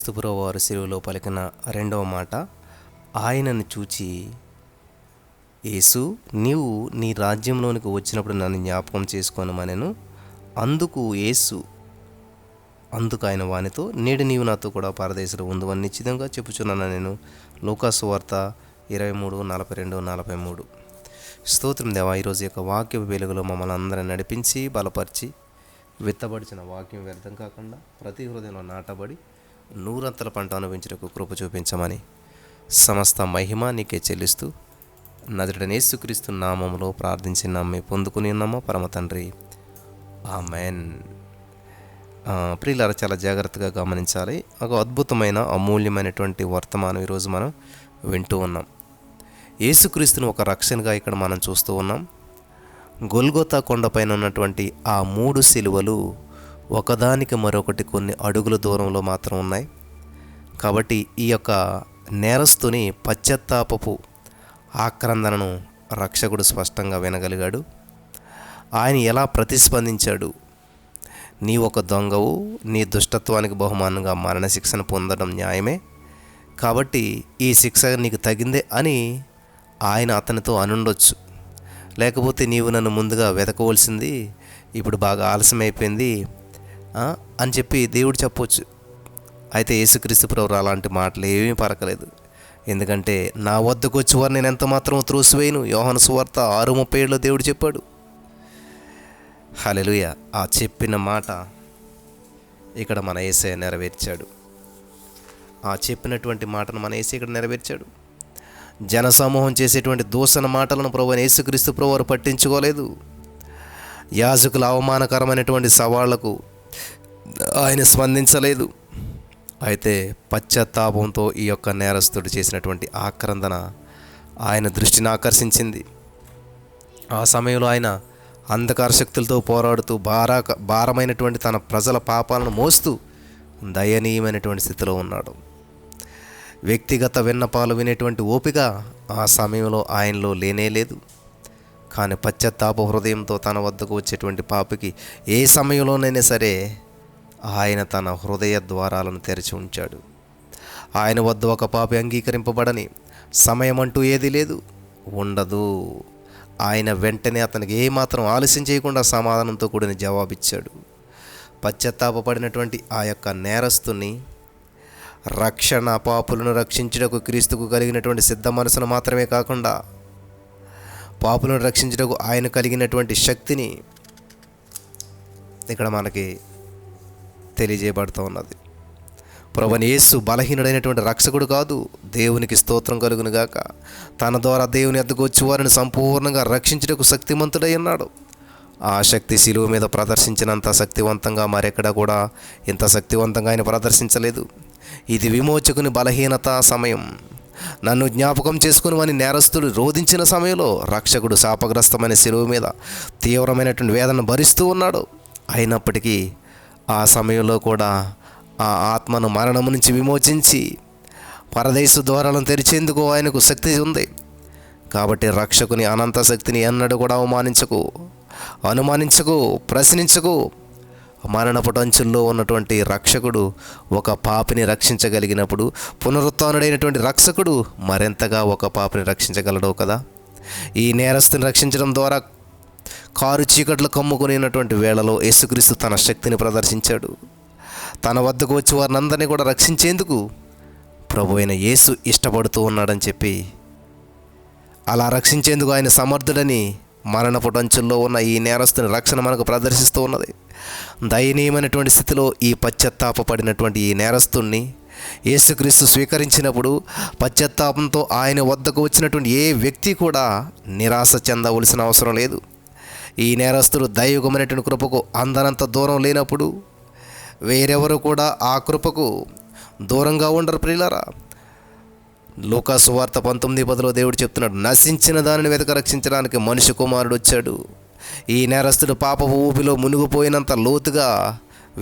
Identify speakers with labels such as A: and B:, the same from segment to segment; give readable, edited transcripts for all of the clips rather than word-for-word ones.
A: క్రీస్తుపురవు వారు సిలువలో పలికిన రెండవ మాట, ఆయనను చూచి, యేసు, నీవు నీ రాజ్యంలోనికి వచ్చినప్పుడు నన్ను జ్ఞాపకం చేసుకోనమనెను. అందుకు ఆయన వానితో, నేడు నీవు నాతో కూడా పరదేశంలో ఉందువని నిశ్చితంగా చెప్పుచున్నాను నేను. లూకాసు వార్త 23:42-43. స్తోత్రం దేవా, ఈరోజు యొక్క వాక్య వెలుగులో మమ్మల్ని అందరిని నడిపించి బలపరిచి, విత్తబడిచిన వాక్యం వ్యర్థం కాకుండా ప్రతి హృదయంలో నాటబడి నూరంతల పంట అనుభవించుటకు కృప చూపించమని సమస్త మహిమ నీకే చెల్లిస్తూ నజరుడైన యేసుక్రీస్తు నామములో ప్రార్థించి నమ్మి పొందుకుని ఉన్నామా పరమ తండ్రి, ఆమెన్. ప్రియులారా, చాలా జాగ్రత్తగా గమనించాలి. ఒక అద్భుతమైన అమూల్యమైనటువంటి వర్తమానం ఈరోజు మనం వింటూ ఉన్నాం. యేసుక్రీస్తును ఒక రక్షణగా ఇక్కడ మనం చూస్తూ ఉన్నాం. గొల్గొతా కొండపైన ఉన్నటువంటి ఆ 3 సిలువలు ఒకదానికి మరొకటి కొన్ని అడుగుల దూరంలో మాత్రం ఉన్నాయి. కాబట్టి ఈ యొక్క నేరస్తుని పశ్చాత్తాపపు ఆక్రందనను రక్షకుడు స్పష్టంగా వినగలిగాడు. ఆయన ఎలా ప్రతిస్పందించాడు? నీ ఒక దొంగవు, నీ దుష్టత్వానికి బహుమానంగా మరణశిక్షను పొందడం న్యాయమే, కాబట్టి ఈ శిక్ష నీకు తగిందే అని ఆయన అతనితో అనుండొచ్చు. లేకపోతే నీవు నన్ను ముందుగా వెతకవలసింది, ఇప్పుడు బాగా ఆలస్యమైపోయింది అని చెప్పి దేవుడు చెప్పవచ్చు. అయితే యేసుక్రీస్తు ప్రభువు అలాంటి మాటలు ఏమీ పలకలేదు. ఎందుకంటే నా వద్దకు వచ్చేవారు నేను ఎంత మాత్రం త్రోసివేయను, యోహాను సువార్త 6:37 దేవుడు చెప్పాడు. హల్లెలూయా. ఆ చెప్పిన మాట ఇక్కడ మన యేసయ్య నెరవేర్చాడు. ఆ చెప్పినటువంటి మాటను మన యేసయ్య ఇక్కడ నెరవేర్చాడు. జనసమూహం చేసేటువంటి దూషణ మాటలను ప్రభువైన యేసుక్రీస్తు ప్రభువు పట్టించుకోలేదు. యాజకుల అవమానకరమైనటువంటి సవాళ్లకు ఆయన స్పందించలేదు. అయితే పశ్చాత్తాపంతో ఈ యొక్క నేరస్తుడు చేసినటువంటి ఆక్రందన ఆయన దృష్టిని ఆకర్షించింది. ఆ సమయంలో ఆయన అంధకార శక్తులతో పోరాడుతూ భారమైనటువంటి తన ప్రజల పాపాలను మోస్తూ దయనీయమైనటువంటి స్థితిలో ఉన్నాడు. వ్యక్తిగత విన్నపాలు వినేటువంటి ఓపిక ఆ సమయంలో ఆయనలో లేనేలేదు. కానీ పశ్చాత్తాప హృదయంతో తన వద్దకు వచ్చేటువంటి పాపికి ఏ సమయంలోనైనా సరే ఆయన తన హృదయ ద్వారాలను తెరిచి ఉంచాడు. ఆయన వద్ద ఒక పాపి అంగీకరింపబడని సమయం అంటూ ఏది లేదు, ఉండదు. ఆయన వెంటనే అతనికి ఏమాత్రం ఆలస్యం చేయకుండా సమాధానంతో కూడిన జవాబిచ్చాడు. పశ్చాత్తాపడినటువంటి ఆ యొక్క నేరస్తుని రక్షణ, పాపులను రక్షించుటకు క్రీస్తుకు కలిగినటువంటి సిద్ధ మనసును మాత్రమే కాకుండా పాపులను రక్షించుటకు ఆయన కలిగినటువంటి శక్తిని ఇక్కడ మనకి తెలియజేయబడుతూ ఉన్నది. ప్రభువైన యేసు బలహీనుడైనటువంటి రక్షకుడు కాదు. దేవునికి స్తోత్రం కలుగును గాక. తన ద్వారా దేవుని వద్దకు వచ్చి వారిని సంపూర్ణంగా రక్షించుటకు శక్తిమంతుడై ఉన్నాడు. ఆ శక్తి శిలువ మీద ప్రదర్శించినంత శక్తివంతంగా మరెక్కడ కూడా ఇంత శక్తివంతంగా ఆయన ప్రదర్శించలేదు. ఇది విమోచకుని బలహీనత సమయం. నన్ను జ్ఞాపకం చేసుకుని వాని నేరస్తుడు రోధించిన సమయంలో రక్షకుడు శాపగ్రస్తమైన శిలువ మీద తీవ్రమైనటువంటి వేదన భరిస్తూ ఉన్నాడు. అయినప్పటికీ ఆ సమయంలో కూడా ఆ ఆత్మను మరణము నుంచి విమోచించి పరదేశ ద్వారాలను తెరిచేందుకు ఆయనకు శక్తి ఉంది. కాబట్టి రక్షకుని అనంత శక్తిని ఎన్నడూ కూడా అనుమానించకు, ప్రశ్నించకు. మరణపు అంచుల్లో ఉన్నటువంటి రక్షకుడు ఒక పాపిని రక్షించగలిగినప్పుడు పునరుత్థానుడైనటువంటి రక్షకుడు మరెంతగా ఒక పాపిని రక్షించగలడో కదా. ఈ నేరస్తుని రక్షించడం ద్వారా కారు చీకట్లు కమ్ముకునేటువంటి వేళలో యేసుక్రీస్తు తన శక్తిని ప్రదర్శించాడు. తన వద్దకు వచ్చి వారిని అందరినీ కూడా రక్షించేందుకు ప్రభు అయిన యేసు ఇష్టపడుతూ ఉన్నాడని చెప్పి, అలా రక్షించేందుకు ఆయన సమర్థుడని మరణపు అంచుల్లో ఉన్న ఈ నేరస్తుని రక్షణ మనకు ప్రదర్శిస్తూ ఉన్నది. దయనీయమైనటువంటి స్థితిలో ఈ పశ్చాత్తాపడినటువంటి ఈ నేరస్తుణ్ణి యేసుక్రీస్తు స్వీకరించినప్పుడు పశ్చాత్తాపంతో ఆయన వద్దకు వచ్చినటువంటి ఏ వ్యక్తి కూడా నిరాశ చెందవలసిన అవసరం లేదు. ఈ నేరస్తుడు దైవికమైనటువంటి కృపకు అందనంత దూరం లేనప్పుడు వేరెవరు కూడా ఆ కృపకు దూరంగా ఉండరు. ప్రియులారా, లూకాసు వార్త 19:10 దేవుడు చెప్తున్నాడు, నశించిన దానిని వెతక రక్షించడానికి మనిషి కుమారుడు వచ్చాడు. ఈ నేరస్తుడు పాపపు ఊపిలో మునిగిపోయినంత లోతుగా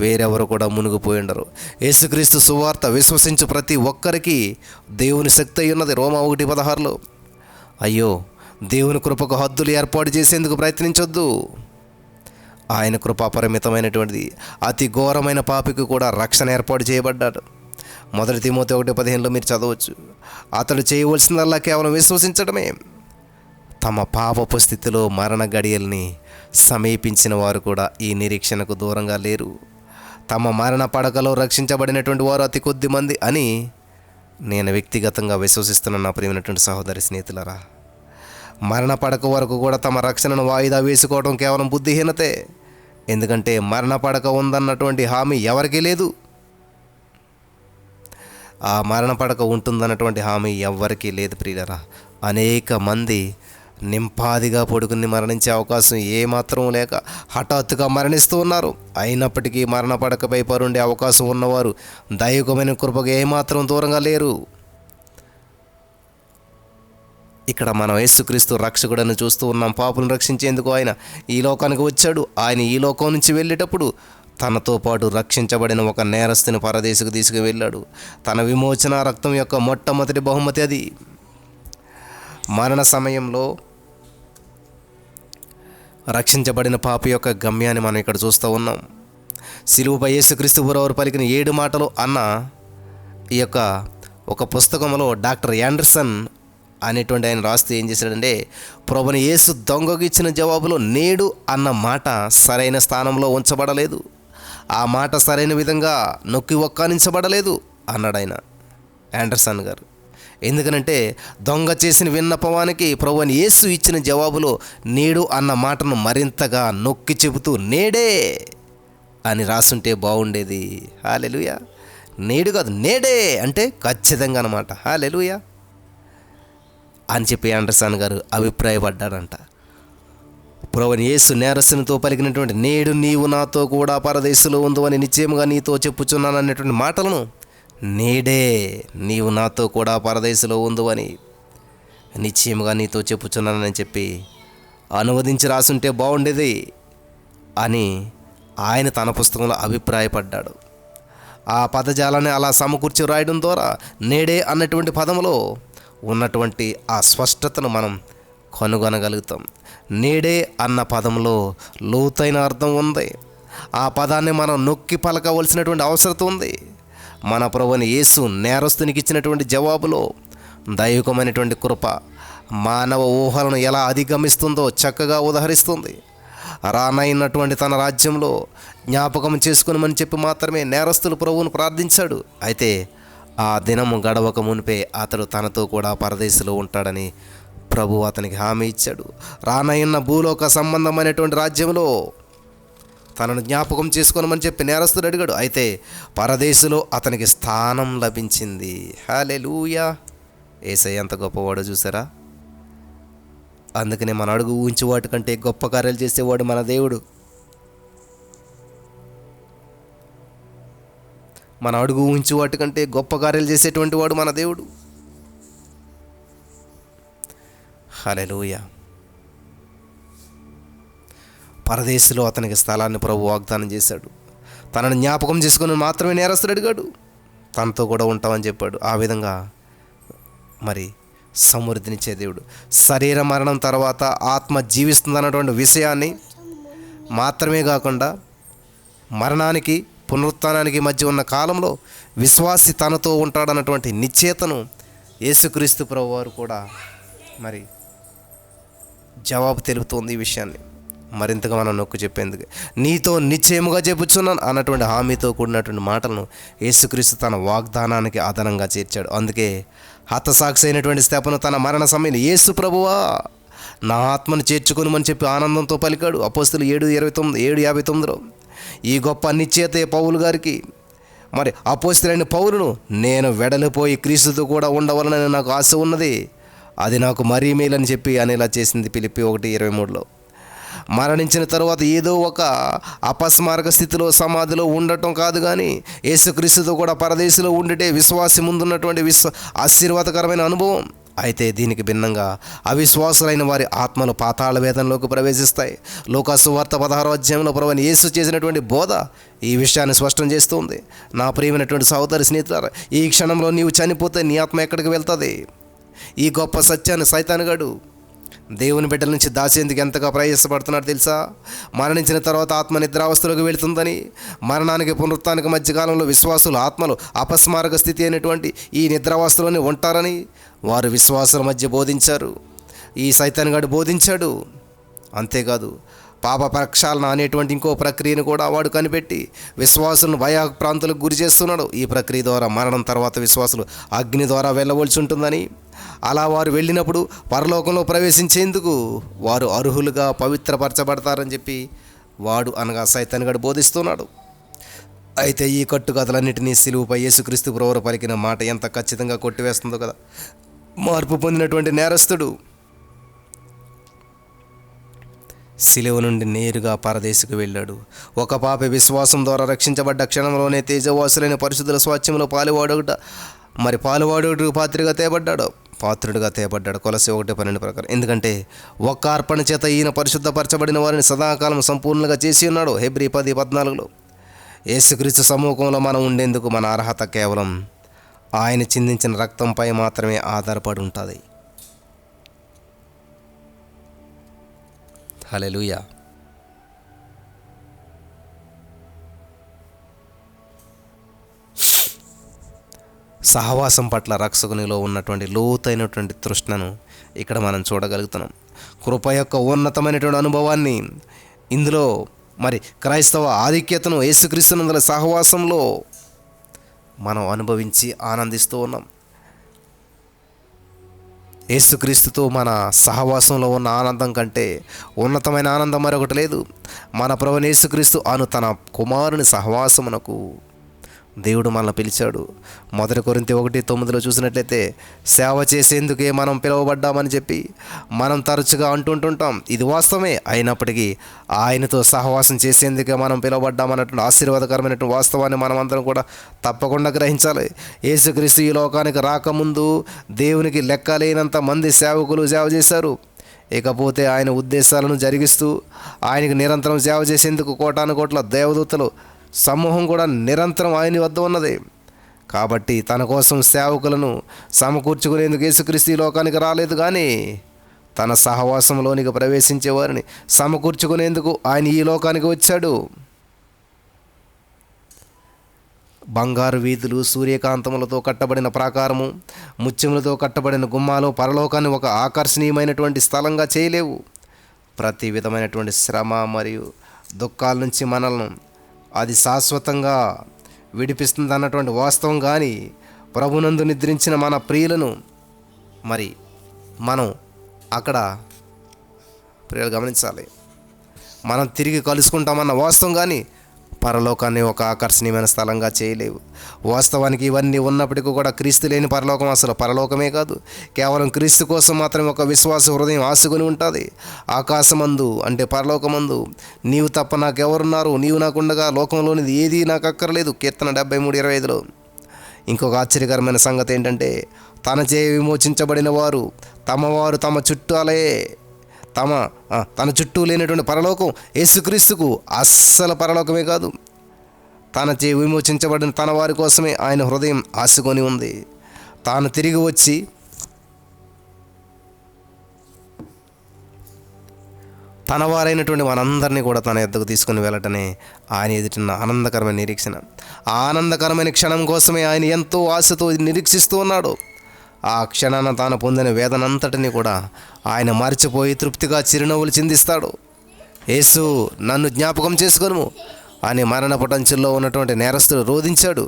A: వేరెవరు కూడా మునిగిపోయి ఉండరు. యేసుక్రీస్తు సువార్త విశ్వసించు ప్రతి ఒక్కరికి దేవుని శక్తి అయి ఉన్నది. రోమా 1:16. అయ్యో, దేవుని కృపకు హద్దులు ఏర్పాటు చేసేందుకు ప్రయత్నించొద్దు. ఆయన కృప అపరిమితమైనటువంటిది. అతి ఘోరమైన పాపికి కూడా రక్షణ ఏర్పాటు చేయబడ్డాడు. మొదటి తిమోతి 1:15 మీరు చదవచ్చు. అతడు చేయవలసిందల్లా కేవలం విశ్వసించడమే. తమ పాపపు స్థితిలో మరణ గడియల్ని సమీపించిన వారు కూడా ఈ నిరీక్షణకు దూరంగా లేరు. తమ మరణ పడకలో రక్షించబడినటువంటి వారు అతి కొద్ది మంది అని నేను వ్యక్తిగతంగా విశ్వసిస్తున్నాను. నా ప్రియమైనటువంటి సహోదరి స్నేహితులరా, మరణ పడక వరకు కూడా తమ రక్షణను వాయిదా వేసుకోవడం కేవలం బుద్ధిహీనతే. ఎందుకంటే మరణ పడక ఉందన్నటువంటి హామీ ఎవరికీ లేదు. ఆ మరణ పడక ఉంటుందన్నటువంటి హామీ ఎవ్వరికీ లేదు ప్రియులరా. అనేక మంది నింపాదిగా పడుకుని మరణించే అవకాశం ఏమాత్రం లేక హఠాత్తుగా మరణిస్తూ ఉన్నారు. అయినప్పటికీ మరణ పడకపై పరుండే అవకాశం ఉన్నవారు దైవికమైన కృపకు ఏమాత్రం దూరంగా లేరు. ఇక్కడ మనం యేసుక్రీస్తు రక్షకుడని చూస్తూ ఉన్నాం. పాపులను రక్షించేందుకు ఆయన ఈ లోకానికి వచ్చాడు. ఆయన ఈ లోకం నుంచి వెళ్ళేటప్పుడు తనతో పాటు రక్షించబడిన ఒక నేరస్తుని పరదేశకు తీసుకువెళ్ళాడు. తన విమోచన రక్తం యొక్క మొట్టమొదటి బహుమతి అది. మరణ సమయంలో రక్షించబడిన పాపి యొక్క గమ్యాన్ని మనం ఇక్కడ చూస్తూ ఉన్నాం. సిలువపై యేసుక్రీస్తు ప్రభువారు పలికిన 7 మాటలు అన్న ఈ యొక్క ఒక పుస్తకంలో డాక్టర్ యాండర్సన్ అనేటువంటి ఆయన రాస్తూ ఏం చేశాడంటే, ప్రభుని యేసు దొంగకు ఇచ్చిన జవాబులో నేడు అన్న మాట సరైన స్థానంలో ఉంచబడలేదు, ఆ మాట సరైన విధంగా నొక్కి ఒక్కానించబడలేదు అన్నాడు ఆయన యాండర్సన్ గారు. ఎందుకనంటే దొంగ చేసిన విన్నపవానికి ప్రభుని యేసు ఇచ్చిన జవాబులో నేడు అన్న మాటను మరింతగా నొక్కి చెబుతూ నేడే అని రాసుంటే బాగుండేది. హల్లెలూయా. నేడు కాదు, నేడే అంటే ఖచ్చితంగా అన్నమాట. హల్లెలూయా అని చెప్పి యాండర్సన్ గారు అభిప్రాయపడ్డాడంట. ప్రభుని యేసు నేరస్తునితో పలికినటువంటి నేడు నీవు నాతో కూడా పరదేశంలో ఉందు అని నిశ్చయముగా నీతో చెప్పుచున్నాను అనేటువంటి మాటలను నేడే నీవు నాతో కూడా పరదేశంలో ఉందు అని నిశ్చయముగా నీతో చెప్పుచున్నానని చెప్పి అనువదించి రాసుంటే బాగుండేది అని ఆయన తన పుస్తకంలో అభిప్రాయపడ్డాడు. ఆ పదజాలాన్ని అలా సమకూర్చి రాయడం ద్వారా నేడే అన్నటువంటి పదంలో ఉన్నటువంటి ఆ స్పష్టతను మనం కనుగొనగలుగుతాం. నేడే అన్న పదంలో లోతైన అర్థం ఉంది. ఆ పదాన్ని మనం నొక్కి పలకవలసినటువంటి అవసరం ఉంది. మన ప్రభుని యేసు నేరస్తునికి ఇచ్చినటువంటి జవాబులో దైవికమైనటువంటి కృప మానవ ఊహలను ఎలా అధిగమిస్తుందో చక్కగా ఉదహరిస్తుంది. రానైనటువంటి తన రాజ్యంలో జ్ఞాపకం చేసుకునమని చెప్పి మాత్రమే నేరస్తులు ప్రభువును ప్రార్థించాడు. అయితే ఆ దినము గడవక మునిపే అతడు తనతో కూడా పరదేశంలో ఉంటాడని ప్రభు అతనికి హామీ ఇచ్చాడు. రానయ్యున్న భూలోక సంబంధమైనటువంటి రాజ్యంలో తనను జ్ఞాపకం చేసుకోనమని చెప్పి నేరస్తుడు అడిగాడు. అయితే పరదేశంలో అతనికి స్థానం లభించింది. హల్లెలూయా. యేసయ్య ఎంత గొప్పవాడో చూసారా. అందుకనే మన అడుగు ఊహించి వాటి కంటే గొప్ప కార్యాలు చేసేవాడు మన దేవుడు. మన అడుగు ఊహించి వాటి కంటే గొప్ప కార్యాలు చేసేటువంటి వాడు మన దేవుడు. హల్లెలూయా. పరదేశంలో అతనికి స్థలాన్ని ప్రభు వాగ్దానం చేశాడు. తనని జ్ఞాపకం చేసుకుని మాత్రమే నేరస్తుడు అడిగాడు. తనతో కూడా ఉంటామని చెప్పాడు. ఆ విధంగా మరి సమృద్ధినిచ్చే దేవుడు. శరీర మరణం తర్వాత ఆత్మ జీవిస్తుందన్నటువంటి విషయాన్ని మాత్రమే కాకుండా మరణానికి పునరుత్థానానికి మధ్య ఉన్న కాలంలో విశ్వాసి తనతో ఉంటాడన్నటువంటి నిశ్చయతను యేసుక్రీస్తు ప్రభువారు కూడా మరి జవాబు తెలుపుతోంది. ఈ విషయాన్ని మరింతగా మనం నొక్కి చెప్పేందుకు నీతో నిశ్చయముగా చెప్పుచున్నాను అన్నటువంటి హామీతో కూడినటువంటి మాటలను యేసుక్రీస్తు తన వాగ్దానానికి అదనంగా చేర్చాడు. అందుకే హతసాక్షి అయినటువంటి స్తెఫను తన మరణ సమయంలో యేసు ప్రభువా నా ఆత్మను చేర్చుకొనుమని చెప్పి ఆనందంతో పలికాడు. అపోస్తలులు 7:59 ఈ గొప్ప నిశ్చయతే పౌలు గారికి మరి అపోస్తలుడైన పౌలును నేను వెడలిపోయి క్రీస్తుతో కూడా ఉండవలనని నాకు ఆశ ఉన్నది, అది నాకు మరీ మేలని చెప్పి అనేలా చేసింది. ఫిలిప్పీ 1:23 మరణించిన తరువాత ఏదో ఒక అపస్మారక స్థితిలో సమాధిలో ఉండటం కాదు, కానీ యేసుక్రీస్తుతో కూడా పరదేశంలో ఉండితే విశ్వాసి ముందున్నటువంటి ఆశీర్వాదకరమైన అనుభవం. అయితే దీనికి భిన్నంగా అవిశ్వాసులైన వారి ఆత్మలు పాతాళ వేదనలోకి ప్రవేశిస్తాయి. లూకాసు సువార్త 16వ అధ్యాయంలో ప్రభువైన యేసు చేసినటువంటి బోధ ఈ విషయాన్ని స్పష్టం చేస్తుంది. నా ప్రియమైనటువంటి సహోదరి స్నేహితులారా, ఈ క్షణంలో నీవు చనిపోతే నీ ఆత్మ ఎక్కడికి వెళ్తుంది? ఈ గొప్ప సత్యాన్ని సైతానుగాడు దేవుని బిడ్డల నుంచి దాచేందుకు ఎంతగా ప్రయాసపడుతున్నాడు తెలుసా? మరణించిన తర్వాత ఆత్మ నిద్రావస్థలోకి వెళుతుందని, మరణానికి పునరుత్థానికి మధ్యకాలంలో విశ్వాసులు ఆత్మలు అపస్మారక స్థితి అయినటువంటి ఈ నిద్రావస్థలోనే ఉంటారని వారు విశ్వాసుల మధ్య బోధించారు. ఈ సైతాన్ గాడు బోధించాడు. అంతేకాదు, పాప ప్రక్షాళన అనేటువంటి ఇంకో ప్రక్రియను కూడా వాడు కనిపెట్టి విశ్వాసులను భయప్రాంతులకు గురి చేస్తున్నాడు. ఈ ప్రక్రియ ద్వారా మరణం తర్వాత విశ్వాసులు అగ్ని ద్వారా వెళ్ళవలసి ఉంటుందని, అలా వారు వెళ్ళినప్పుడు పరలోకంలో ప్రవేశించేందుకు వారు అర్హులుగా పవిత్రపరచబడతారని చెప్పి వాడు అనగా సైతాన్ గాడు బోధిస్తున్నాడు. అయితే ఈ కట్టుకథలన్నింటినీ సిలువుపై యేసుక్రీస్తు ప్రభువు పలికిన మాట ఎంత ఖచ్చితంగా కొట్టివేస్తుందో కదా. మార్పు పొందినటువంటి నేరస్తుడు సిలువ నుండి నేరుగా పరదేశకు వెళ్ళాడు. ఒక పాపి విశ్వాసం ద్వారా రక్షించబడ్డ క్షణంలోనే తేజవాసులైన పరిశుద్ధుల స్వాస్థ్యంలో పాలువాడు పాత్రుడిగా తేబడ్డాడు. కొలసి 1:12 ప్రకారం. ఎందుకంటే ఒక్క అర్పణ చేత ఈయన పరిశుద్ధపరచబడిన వారిని సదాకాలం సంపూర్ణంగా చేసి ఉన్నాడు. హెబ్రీ 10:14. యేసుక్రీస్తు సమ్ముఖంలో మనం ఉండేందుకు మన అర్హత కేవలం ఆయన చిందించిన రక్తంపై మాత్రమే ఆధారపడి ఉంటుంది. హల్లెలూయా. సహవాసం పట్ల రక్షకునిలో ఉన్నటువంటి లోతైనటువంటి తృష్ణను ఇక్కడ మనం చూడగలుగుతున్నాం. కృప యొక్క ఉన్నతమైనటువంటి అనుభవాన్ని ఇందులో క్రైస్తవ ఆధిక్యతను యేసుక్రీస్తునందుల సహవాసంలో మనం అనుభవించి ఆనందిస్తూ ఉన్నాం. యేసుక్రీస్తుతో మన సహవాసంలో ఉన్న ఆనందం కంటే ఉన్నతమైన ఆనందం మరొకటి లేదు. మన ప్రభువైన యేసుక్రీస్తు తన కుమారుని సహవాసమునకు దేవుడు మనల్ని పిలిచాడు. 1 కొరింథీ 1:9 చూసినట్లయితే సేవ చేసేందుకే మనం పిలువబడ్డామని చెప్పి మనం తరచుగా అంటుంటాం. ఇది వాస్తవమే. అయినప్పటికీ ఆయనతో సహవాసం చేసేందుకే మనం పిలువబడ్డామన్నటువంటి ఆశీర్వాదకరమైనటువంటి వాస్తవాన్ని మనం అందరం కూడా తప్పకుండా గ్రహించాలి. యేసుక్రీస్తు ఈ లోకానికి రాకముందు దేవునికి లెక్కలేనంత మంది సేవకులు సేవ చేశారు. ఇకపోతే ఆయన ఉద్దేశాలను జరిగిస్తూ ఆయనకు నిరంతరం సేవ చేసేందుకు కోటాను కోట్ల దేవదూతలు సమూహం కూడా నిరంతరం ఆయన వద్ద ఉన్నది. కాబట్టి తన కోసం సేవకులను సమకూర్చుకునేందుకు యేసుక్రీస్తు లోకానికి రాలేదు, కానీ తన సహవాసంలోనికి ప్రవేశించే వారిని సమకూర్చుకునేందుకు ఆయన ఈ లోకానికి వచ్చాడు. బంగారు వీధులు, సూర్యకాంతములతో కట్టబడిన ప్రాకారము, ముత్యములతో కట్టబడిన గుమ్మాలు పరలోకాన్ని ఒక ఆకర్షణీయమైనటువంటి స్థలంగా చేయలేవు. ప్రతి విధమైనటువంటి శ్రమ మరియు దుఃఖాల నుంచి మనల్ని అది శాశ్వతంగా విడిపిస్తుంది అన్నటువంటి వాస్తవం. కానీ ప్రభునందు నిద్రించిన మన ప్రియులను మనం అక్కడ ప్రియులు గమనించాలి. మనం తిరిగి కలుసుకుంటామన్న వాస్తవం, కానీ పరలోకాన్ని ఒక ఆకర్షణీయమైన స్థలంగా చేయలేవు. వాస్తవానికి ఇవన్నీ ఉన్నప్పటికీ కూడా క్రీస్తు లేని పరలోకం అసలు పరలోకమే కాదు. కేవలం క్రీస్తు కోసం మాత్రమే ఒక విశ్వాస హృదయం ఆశకొని ఉంటుంది. ఆకాశమందు అంటే పరలోకమందు నీవు తప్ప నాకెవరున్నారు, నీవు నాకుండగా లోకంలోనిది ఏదీ నాకు అక్కర్లేదు. కీర్తన 73:25. ఇంకొక ఆశ్చర్యకరమైన సంగతి ఏంటంటే, తనచే విమోచించబడిన వారు తమ చుట్టాలే తన చుట్టూ లేనటువంటి పరలోకం యేసుక్రీస్తుకు అస్సలు పరలోకమే కాదు. తనచే విమోచించబడిన తన వారి కోసమే ఆయన హృదయం ఆశకొని ఉంది. తాను తిరిగి వచ్చి తన వారైనటువంటి మనందరినీ కూడా తన ఎద్దకు తీసుకుని వెళ్ళటనే ఆయన ఎదుటిన్న ఆనందకరమైన నిరీక్షణ. ఆ ఆనందకరమైన క్షణం కోసమే ఆయన ఎంతో ఆశతో నిరీక్షిస్తూ ఉన్నాడు. ఆ క్షణాన తాను పొందిన వేదనంతటిని కూడా ఆయన మర్చిపోయి తృప్తిగా చిరునవ్వులు చిందిస్తాడు. యేసు, నన్ను జ్ఞాపకం చేసుకొనుము అని మరణపటంచుల్లో ఉన్నటువంటి నేరస్తుడు రోధించాడు.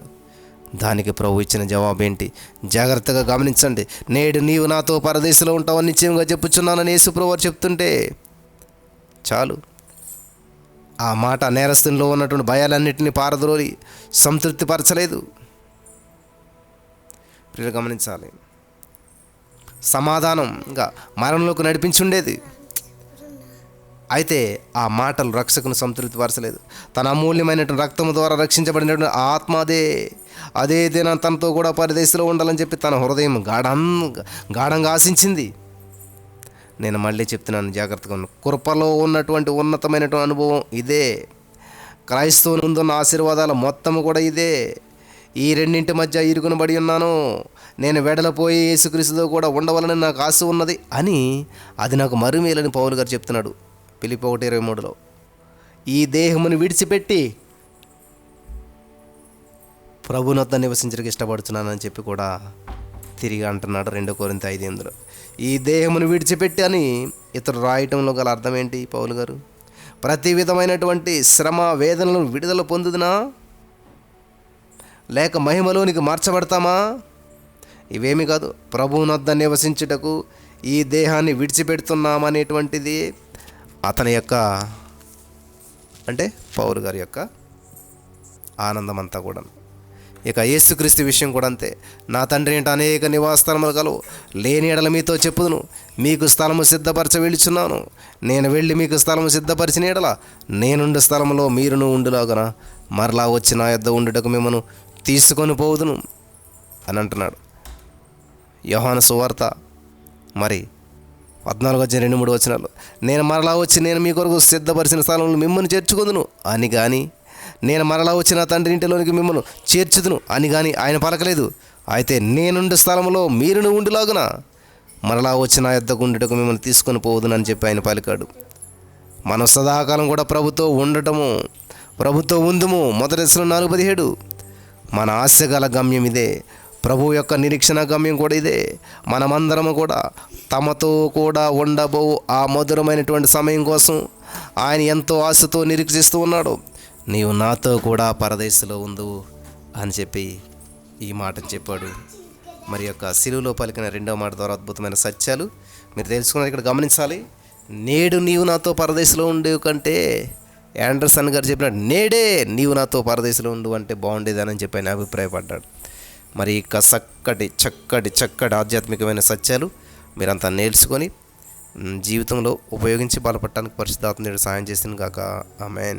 A: దానికి ప్రభు ఇచ్చిన జవాబేంటి? జాగ్రత్తగా గమనించండి. నేడు నీవు నాతో పరదేశంలో ఉంటావని నిశ్చయంగా చెప్పుచున్నానని యేసు ప్రభు చెప్తుంటే చాలు. ఆ మాట నేరస్తునిలో ఉన్నటువంటి భయాలన్నింటినీ పారద్రోలి సంతృప్తిపరచలేదు. ప్రియులు గమనించాలి. సమాధానంగా మరణంలోకి నడిపించుండేది. అయితే ఆ మాటలు రక్షకును సంతృప్తిపరచలేదు. తన అమూల్యమైనటువంటి రక్తము ద్వారా రక్షించబడినటువంటి ఆత్మ అదే దిన తనతో కూడా పరదేశంలో ఉండాలని చెప్పి తన హృదయం గాఢంగా ఆశించింది. నేను మళ్ళీ చెప్తున్నాను, జాగ్రత్తగా ఉన్న కృపలో ఉన్నటువంటి ఉన్నతమైనటువంటి అనుభవం ఇదే. క్రైస్తవుని ముందున్న ఆశీర్వాదాల మొత్తము కూడా ఇదే. ఈ రెండింటి మధ్య ఇరుకునబడి ఉన్నాను. నేను వెడలపోయి యేసుక్రీస్తుతో కూడా ఉండవాలని నాకు ఆశ ఉన్నది అని, అది నాకు మరుమేలని పౌలు గారు చెప్తున్నాడు ఫిలిప్పీ 1:23లో. ఈ దేహమును విడిచిపెట్టి ప్రభునొద్ద నివసించడానికి ఇష్టపడుతున్నానని చెప్పి కూడా తిరిగి అంటున్నాడు 2 కొరింథీ 5:8లో. ఈ దేహమును విడిచిపెట్టి అని ఇతడు రాయటంలో గల అర్థం ఏంటి పౌలు గారు? ప్రతి విధమైనటువంటి శ్రమ వేదనలను విడుదల పొందుదునా, లేక మహిమలోనికి మార్చబడతామా? ఇవేమి కాదు. ప్రభువునొద్ద నివసించుటకు ఈ దేహాన్ని విడిచిపెడుతున్నామనేటువంటిది అతని యొక్క, అంటే పౌలు గారి యొక్క ఆనందం అంతా కూడా. ఇక యేసుక్రీస్తు విషయం కూడా అంతే. నా తండ్రి ఇంట అనేక నివాస స్థలములు కలవు, లేని ఎడల మీతో చెప్పుదును, మీకు స్థలము సిద్ధపరచ వెళ్ళుచున్నాను. నేను వెళ్ళి మీకు స్థలము సిద్ధపరిచిన ఎడల నేనుండు స్థలంలో మీరును ఉండులాగన మరలా వచ్చి నా యొద్ద ఉండుటకు మిమ్మను తీసుకొని పోవుదును అని అంటున్నాడు. యోహాను సువార్త మరి 14:2-3 నేను మరలా వచ్చి నేను మీ కొరకు సిద్ధపరిచిన స్థలంలో మిమ్మల్ని చేర్చుకుందును అని కానీ, నేను మరలా వచ్చిన తండ్రి ఇంటిలోనికి మిమ్మల్ని చేర్చుదును అని కానీ ఆయన పలకలేదు. అయితే నేనుండే స్థలంలో మీరును ఉండులాగున మరలా వచ్చి నా యొద్దకు ఉండుటకు మిమ్మల్ని తీసుకొని పోవుదును అని చెప్పి ఆయన పలికాడు. మనం సదాకాలం కూడా ప్రభుతో ఉండటము, ప్రభుతో ఉందుము. 1 Thessalonians 4:17. మన ఆశ గల గమ్యం ఇదే. ప్రభు యొక్క నిరీక్షణ గమ్యం కూడా ఇదే. మనమందరము కూడా తమతో కూడా ఉండబో ఆ మధురమైనటువంటి సమయం కోసం ఆయన ఎంతో ఆశతో నిరీక్షిస్తూ ఉన్నాడు. నీవు నాతో కూడా పరదేశంలో ఉందువు అని చెప్పి ఈ మాటను చెప్పాడు. మరి యొక్క శిలువలో పలికిన 2వ మాట ద్వారా అద్భుతమైన సత్యాలు మీరు తెలుసుకున్నారు. ఇక్కడ గమనించాలి. నేడు నీవు నాతో పరదేశంలో ఉండే కంటే, యాండర్సన్ గారు చెప్పినట్టు నేడే నీవు నాతో పరదేశంలో ఉండు అంటే బాగుండేదని చెప్పి ఆయన అభిప్రాయపడ్డాడు. మరి ఇక చక్కటి ఆధ్యాత్మికమైన సత్యాలు మీరంతా నేర్చుకొని జీవితంలో ఉపయోగించి బలపడటానికి పరిశుద్ధాత్మ దేవుడు సహాయం చేసిన గాక. ఆమేన్.